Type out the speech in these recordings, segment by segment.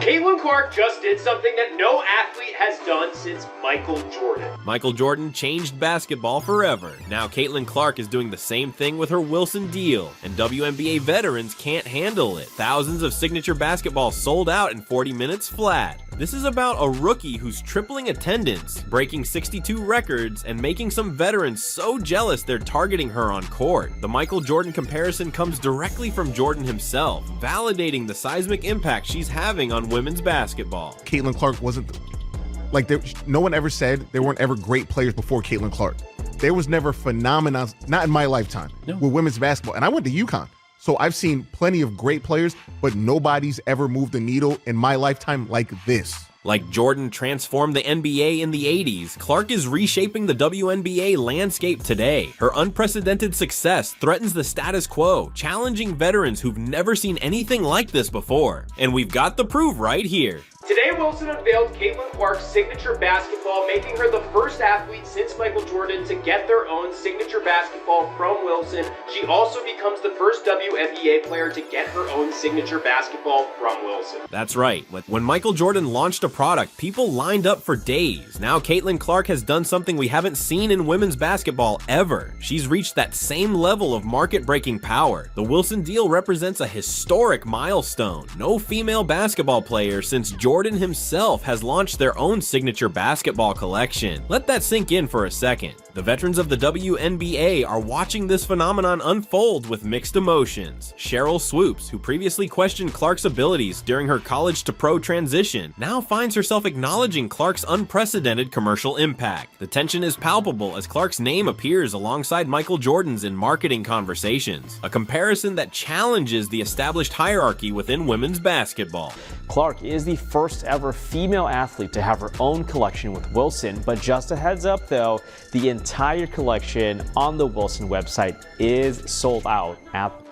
Caitlin Clark just did something that no athlete has done since Michael Jordan. Michael Jordan changed basketball forever. Now Caitlin Clark is doing the same thing with her Wilson deal, and WNBA veterans can't handle it. Thousands of signature basketballs sold out in 40 minutes flat. This is about a rookie who's tripling attendance, breaking 62 records, and making some veterans so jealous they're targeting her on court. The Michael Jordan comparison comes directly from Jordan himself, validating the seismic impact she's having on women's basketball. Caitlin Clark wasn't, no one ever said there weren't ever great players before Caitlin Clark. There was never phenomenon, not in my lifetime, with women's basketball. And I went to UConn. So I've seen plenty of great players, but nobody's ever moved the needle in my lifetime like this. Like Jordan transformed the NBA in the 80s, Clark is reshaping the WNBA landscape today. Her unprecedented success threatens the status quo, challenging veterans who've never seen anything like this before. And we've got the proof right here. Today, Wilson unveiled Caitlin Clark's signature basketball, making her the first athlete since Michael Jordan to get their own signature basketball from Wilson. She also becomes the first WNBA player to get her own signature basketball from Wilson. That's right. When Michael Jordan launched a product, people lined up for days. Now Caitlin Clark has done something we haven't seen in women's basketball ever. She's reached that same level of market-breaking power. The Wilson deal represents a historic milestone. No female basketball player since Jordan himself has launched their own signature basketball collection. Let that sink in for a second. The veterans of the WNBA are watching this phenomenon unfold with mixed emotions. Cheryl Swoops, who previously questioned Clark's abilities during her college-to-pro transition, now finds herself acknowledging Clark's unprecedented commercial impact. The tension is palpable as Clark's name appears alongside Michael Jordan's in marketing conversations, a comparison that challenges the established hierarchy within women's basketball. Clark is the first ever female athlete to have her own collection with Wilson, but just a heads up though, the entire collection on the Wilson website is sold out.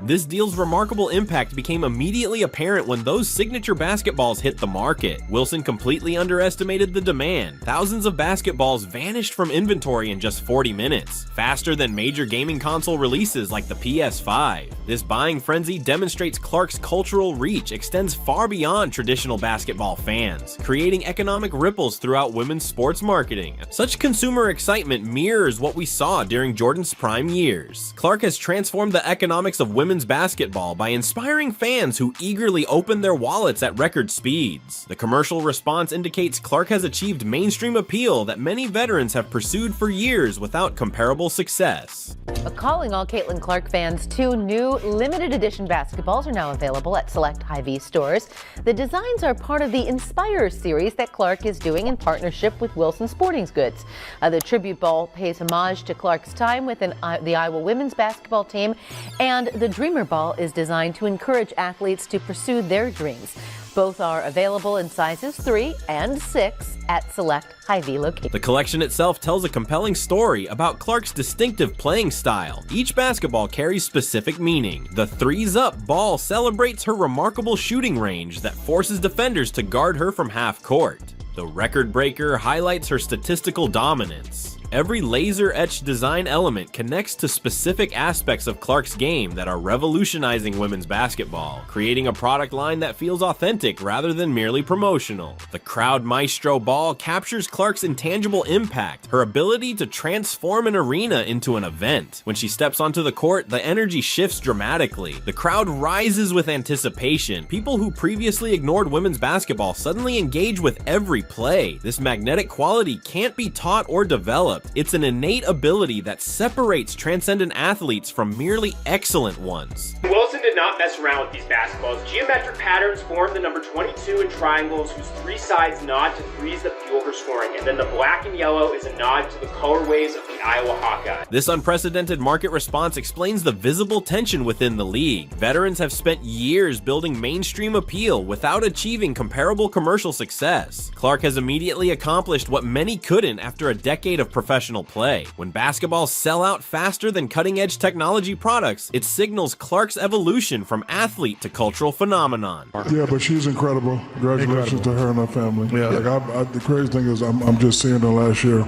This deal's remarkable impact became immediately apparent when those signature basketballs hit the market. Wilson completely underestimated the demand. Thousands of basketballs vanished from inventory in just 40 minutes, faster than major gaming console releases like the PS5. This buying frenzy demonstrates Clark's cultural reach extends far beyond traditional basketball fans, creating economic ripples throughout women's sports marketing. Such consumer excitement mirrors what we saw during Jordan's prime years. Clark has transformed the economics of women's basketball by inspiring fans who eagerly open their wallets at record speeds. The commercial response indicates Clark has achieved mainstream appeal that many veterans have pursued for years without comparable success. Calling all Caitlin Clark fans, 2 new limited edition basketballs are now available at select Hy-Vee stores. The designs are part of the Inspire series that Clark is doing in partnership with Wilson Sporting Goods. The tribute ball pays homage to Clark's time within the Iowa women's basketball team, and the Dreamer Ball is designed to encourage athletes to pursue their dreams. Both are available in sizes 3 and 6 at select Hy-Vee locations. The collection itself tells a compelling story about Clark's distinctive playing style. Each basketball carries specific meaning. The Threes Up ball celebrates her remarkable shooting range that forces defenders to guard her from half court. The Record Breaker highlights her statistical dominance. Every laser-etched design element connects to specific aspects of Clark's game that are revolutionizing women's basketball, creating a product line that feels authentic rather than merely promotional. The Crowd Maestro ball captures Clark's intangible impact, her ability to transform an arena into an event. When she steps onto the court, the energy shifts dramatically. The crowd rises with anticipation. People who previously ignored women's basketball suddenly engage with every play. This magnetic quality can't be taught or developed. It's an innate ability that separates transcendent athletes from merely excellent ones. Wilson did not mess around with these basketballs. Geometric patterns form the number 22 in triangles, whose 3 sides nod to threes that fuel her scoring, and then the black and yellow is a nod to the colorways of the Iowa Hawkeye. This unprecedented market response explains the visible tension within the league. Veterans have spent years building mainstream appeal without achieving comparable commercial success. Clark has immediately accomplished what many couldn't after a decade of professional play. When basketballs sell out faster than cutting-edge technology products, it signals Clark's evolution from athlete to cultural phenomenon. Yeah, but she's incredible. Congratulations to her and her family. Yeah. The crazy thing is I'm just seeing her last year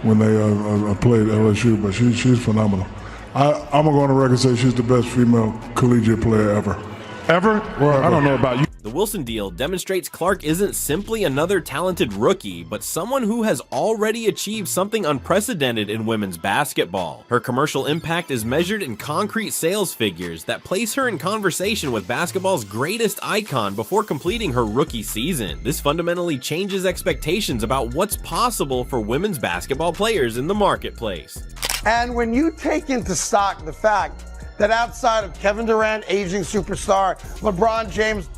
when they played LSU, but she's phenomenal. I'm going to go on the record and say she's the best female collegiate player ever. Ever? Well, I don't know about you. The Wilson deal demonstrates Clark isn't simply another talented rookie, but someone who has already achieved something unprecedented in women's basketball. Her commercial impact is measured in concrete sales figures that place her in conversation with basketball's greatest icon before completing her rookie season. This fundamentally changes expectations about what's possible for women's basketball players in the marketplace. And when you take into stock the fact that outside of Kevin Durant, aging superstar, LeBron James,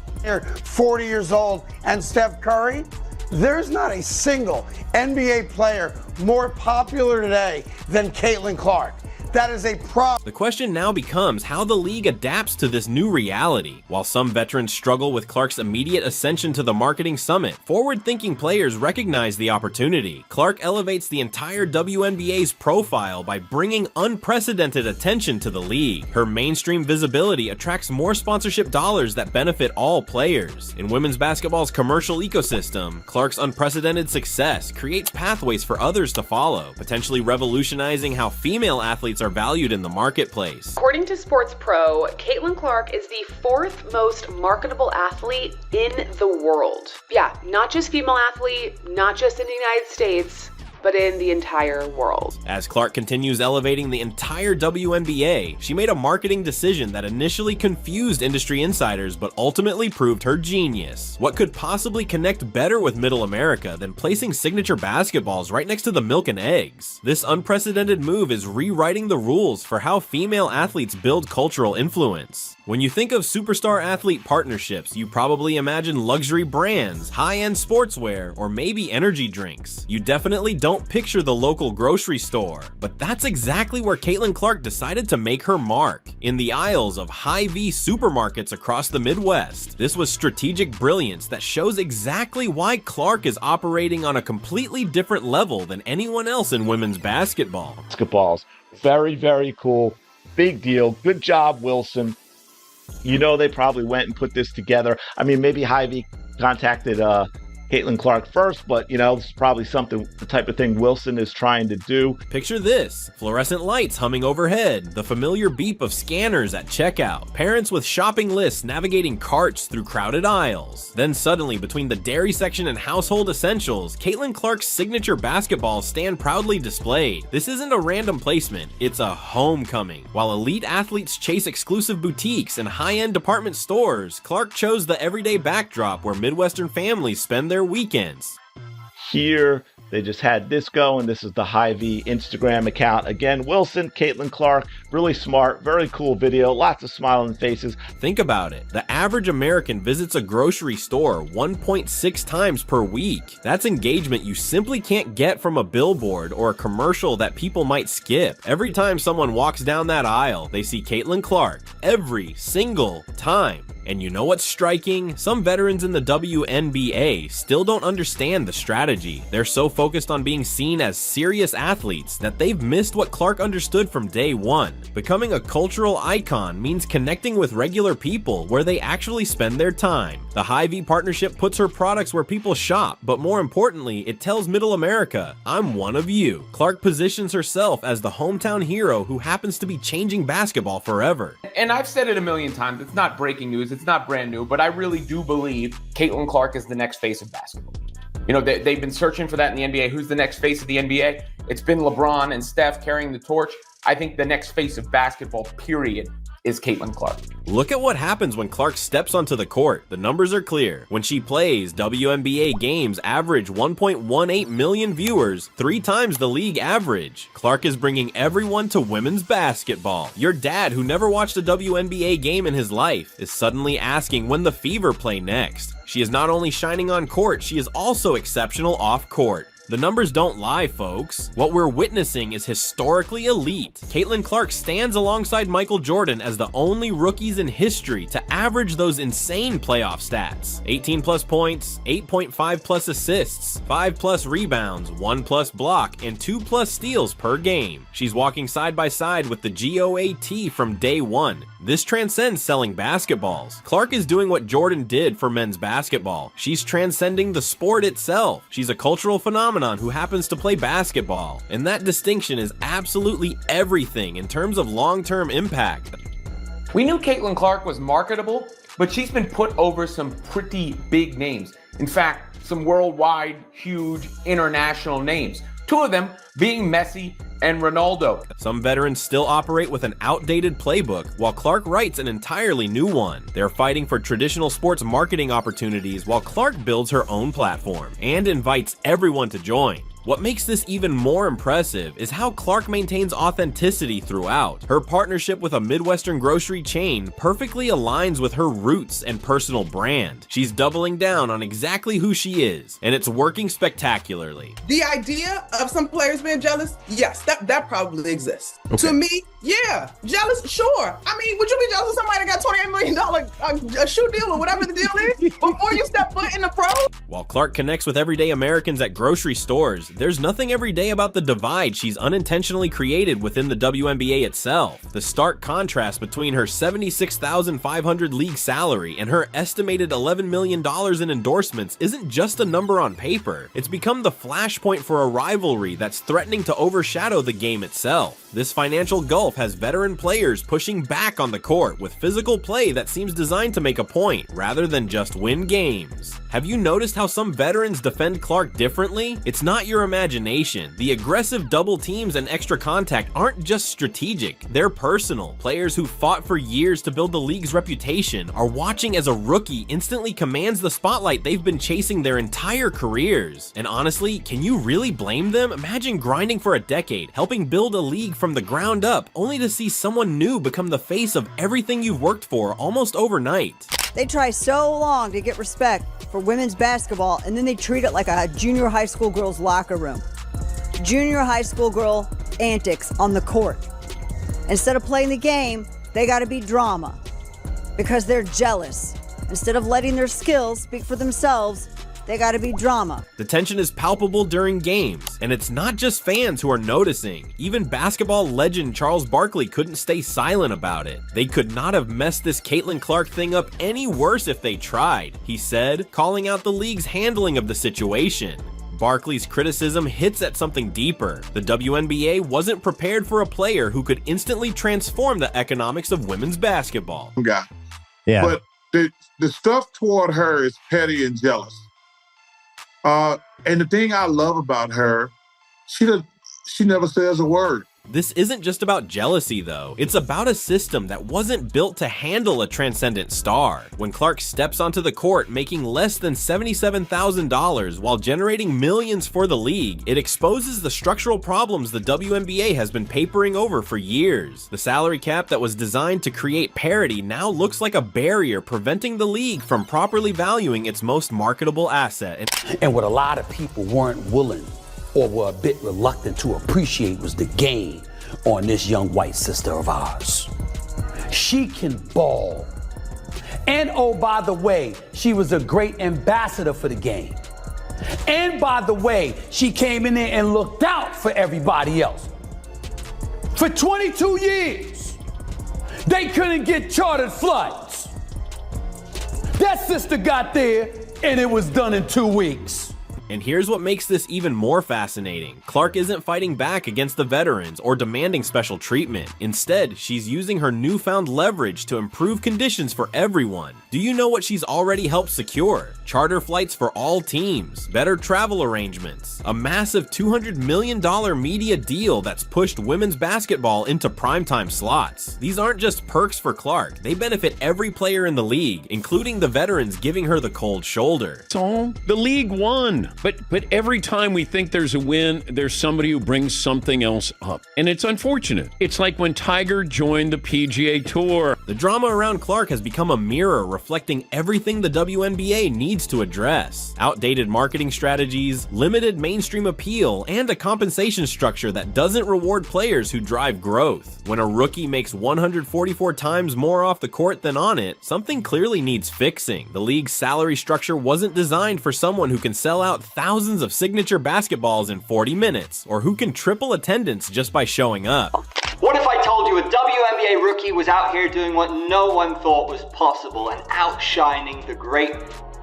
40 years old, and Steph Curry, there's not a single NBA player more popular today than Caitlin Clark. That is a problem. The question now becomes how the league adapts to this new reality. While some veterans struggle with Clark's immediate ascension to the marketing summit, forward-thinking players recognize the opportunity. Clark elevates the entire WNBA's profile by bringing unprecedented attention to the league. Her mainstream visibility attracts more sponsorship dollars that benefit all players. In women's basketball's commercial ecosystem, Clark's unprecedented success creates pathways for others to follow, potentially revolutionizing how female athletes are valued in the marketplace. According to Sports Pro, Caitlin Clark is the 4th most marketable athlete in the world. Yeah, not just female athlete, not just in the United States, but in the entire world. As Clark continues elevating the entire WNBA, she made a marketing decision that initially confused industry insiders but ultimately proved her genius. What could possibly connect better with Middle America than placing signature basketballs right next to the milk and eggs? This unprecedented move is rewriting the rules for how female athletes build cultural influence. When you think of superstar athlete partnerships, you probably imagine luxury brands, high-end sportswear, or maybe energy drinks. You definitely don't picture the local grocery store. But that's exactly where Caitlin Clark decided to make her mark, in the aisles of Hy-Vee supermarkets across the Midwest. This was strategic brilliance that shows exactly why Clark is operating on a completely different level than anyone else in women's basketball. Basketballs, very, very cool. Big deal. Good job, Wilson. You know, they probably went and put this together. I mean, maybe Hy-Vee contacted Caitlin Clark first, but you know, this is probably something, the type of thing Wilson is trying to do. Picture this: fluorescent lights humming overhead, the familiar beep of scanners at checkout, parents with shopping lists navigating carts through crowded aisles. Then suddenly, between the dairy section and household essentials, Caitlin Clark's signature basketballs stand proudly displayed. This isn't a random placement, it's a homecoming. While elite athletes chase exclusive boutiques and high-end department stores, Clark chose the everyday backdrop where Midwestern families spend their weekends. Here, they just had this going. This is the Hy-Vee Instagram account. Again, Wilson, Caitlin Clark, really smart, very cool video, lots of smiling faces. Think about it. The average American visits a grocery store 1.6 times per week. That's engagement you simply can't get from a billboard or a commercial that people might skip. Every time someone walks down that aisle, they see Caitlin Clark. Every single time. And you know what's striking? Some veterans in the WNBA still don't understand the strategy. They're so focused on being seen as serious athletes that they've missed what Clark understood from day one. Becoming a cultural icon means connecting with regular people where they actually spend their time. The Hy-Vee partnership puts her products where people shop, but more importantly, it tells Middle America, I'm one of you. Clark positions herself as the hometown hero who happens to be changing basketball forever. And I've said it a million times, it's not breaking news, it's not brand new, but I really do believe Caitlin Clark is the next face of basketball. You know, they've been searching for that in the NBA. Who's the next face of the NBA? It's been LeBron and Steph carrying the torch. I think the next face of basketball, period, is Caitlin Clark. Look at what happens when Clark steps onto the court. The numbers are clear. When she plays, WNBA games average 1.18 million viewers, 3 times the league average. Clark is bringing everyone to women's basketball. Your dad, who never watched a WNBA game in his life, is suddenly asking when the Fever play next. She is not only shining on court, she is also exceptional off court. The numbers don't lie, folks. What we're witnessing is historically elite. Caitlin Clark stands alongside Michael Jordan as the only rookies in history to average those insane playoff stats. 18 plus points, 8.5 plus assists, 5 plus rebounds, 1 plus block, and 2 plus steals per game. She's walking side by side with the GOAT from day one. This transcends selling basketballs. Clark is doing what Jordan did for men's basketball. She's transcending the sport itself. She's a cultural phenomenon who happens to play basketball. And that distinction is absolutely everything in terms of long-term impact. We knew Caitlin Clark was marketable but she's been put over some pretty big names. In fact, some worldwide, huge, international names. Two of them being Messi and Ronaldo. Some veterans still operate with an outdated playbook, while Clark writes an entirely new one. They're fighting for traditional sports marketing opportunities while Clark builds her own platform and invites everyone to join. What makes this even more impressive is how Clark maintains authenticity throughout. Her partnership with a Midwestern grocery chain perfectly aligns with her roots and personal brand. She's doubling down on exactly who she is, and it's working spectacularly. The idea of some players being jealous, yes, that probably exists. Okay. To me, yeah, jealous, sure. I mean, would you be jealous of somebody that got $28 million a shoe deal or whatever the deal is before you step foot in the pro? While Clark connects with everyday Americans at grocery stores, there's nothing everyday about the divide she's unintentionally created within the WNBA itself. The stark contrast between her $76,500 league salary and her estimated $11 million in endorsements isn't just a number on paper. It's become the flashpoint for a rivalry that's threatening to overshadow the game itself. This financial gulf has veteran players pushing back on the court with physical play that seems designed to make a point rather than just win games. Have you noticed how some veterans defend Clark differently? It's not your imagination. The aggressive double teams and extra contact aren't just strategic, they're personal. Players who fought for years to build the league's reputation are watching as a rookie instantly commands the spotlight they've been chasing their entire careers. And honestly, can you really blame them? Imagine grinding for a decade, helping build a league from the ground up, only to see someone new become the face of everything you've worked for almost overnight. They try so long to get respect for women's basketball, and then they treat it like a junior high school girl's locker room. Junior high school girl antics on the court. Instead of playing the game, they gotta be drama because they're jealous. Instead of letting their skills speak for themselves, they gotta be drama. The tension is palpable during games, and it's not just fans who are noticing. Even basketball legend Charles Barkley couldn't stay silent about it. They could not have messed this Caitlin Clark thing up any worse if they tried, he said, calling out the league's handling of the situation. Barkley's criticism hits at something deeper. The WNBA wasn't prepared for a player who could instantly transform the economics of women's basketball. Yeah. But the stuff toward her is petty and jealous. And the thing I love about her, she never says a word. This isn't just about jealousy though, it's about a system that wasn't built to handle a transcendent star. When Clark steps onto the court making less than $77,000 while generating millions for the league, it exposes the structural problems the WNBA has been papering over for years. The salary cap that was designed to create parity now looks like a barrier preventing the league from properly valuing its most marketable asset. And what a lot of people weren't willing or were a bit reluctant to appreciate was the gain on this young white sister of ours. She can ball. And oh, by the way, she was a great ambassador for the game. And by the way, she came in there and looked out for everybody else. For 22 years, they couldn't get chartered flights. That sister got there and it was done in 2 weeks. And here's what makes this even more fascinating. Clark isn't fighting back against the veterans or demanding special treatment. Instead, she's using her newfound leverage to improve conditions for everyone. Do you know what she's already helped secure? Charter flights for all teams, better travel arrangements, a massive $200 million media deal that's pushed women's basketball into primetime slots. These aren't just perks for Clark, they benefit every player in the league, including the veterans giving her the cold shoulder. So the league won. But every time we think there's a win, there's somebody who brings something else up. And it's unfortunate. It's like when Tiger joined the PGA Tour. The drama around Clark has become a mirror reflecting everything the WNBA needs to address. Outdated marketing strategies, limited mainstream appeal, and a compensation structure that doesn't reward players who drive growth. When a rookie makes 144 times more off the court than on it, something clearly needs fixing. The league's salary structure wasn't designed for someone who can sell out thousands of signature basketballs in 40 minutes, or who can triple attendance just by showing up. What if I told you a WNBA rookie was out here doing what no one thought was possible and outshining the great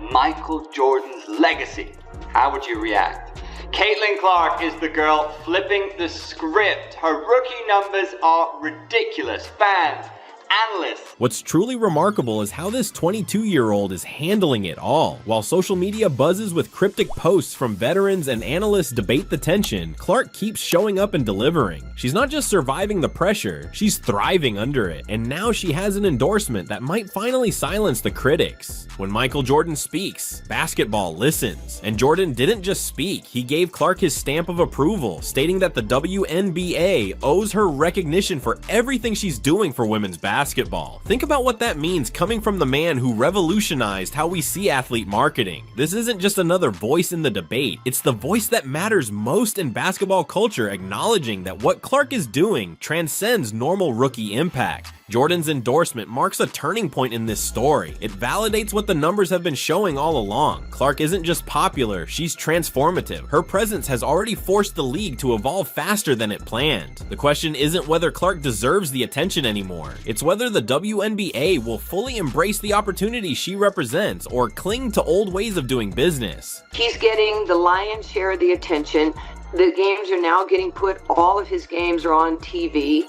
Michael Jordan's legacy? How would you react? Caitlin Clark is the girl flipping the script. Her rookie numbers are ridiculous. Fans analysts. What's truly remarkable is how this 22-year-old is handling it all. While social media buzzes with cryptic posts from veterans and analysts debate the tension, Clark keeps showing up and delivering. She's not just surviving the pressure, she's thriving under it, and now she has an endorsement that might finally silence the critics. When Michael Jordan speaks, basketball listens. And Jordan didn't just speak, he gave Clark his stamp of approval, stating that the WNBA owes her recognition for everything she's doing for women's basketball. Think about what that means coming from the man who revolutionized how we see athlete marketing. This isn't just another voice in the debate, it's the voice that matters most in basketball culture, acknowledging that what Clark is doing transcends normal rookie impact. Jordan's endorsement marks a turning point in this story. It validates what the numbers have been showing all along. Clark isn't just popular, she's transformative. Her presence has already forced the league to evolve faster than it planned. The question isn't whether Clark deserves the attention anymore. It's whether the WNBA will fully embrace the opportunity she represents or cling to old ways of doing business. He's getting the lion's share of the attention. The games are now getting put, all of his games are on TV.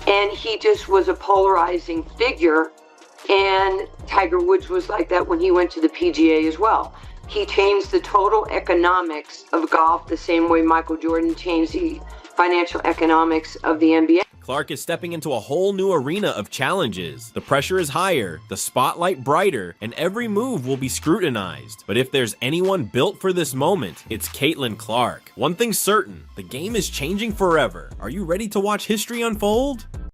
And he just was a polarizing figure. And Tiger Woods was like that when he went to the PGA as well. He changed the total economics of golf the same way Michael Jordan changed the financial economics of the NBA. Clark is stepping into a whole new arena of challenges. The pressure is higher, the spotlight brighter, and every move will be scrutinized. But if there's anyone built for this moment, it's Caitlin Clark. One thing's certain, the game is changing forever. Are you ready to watch history unfold?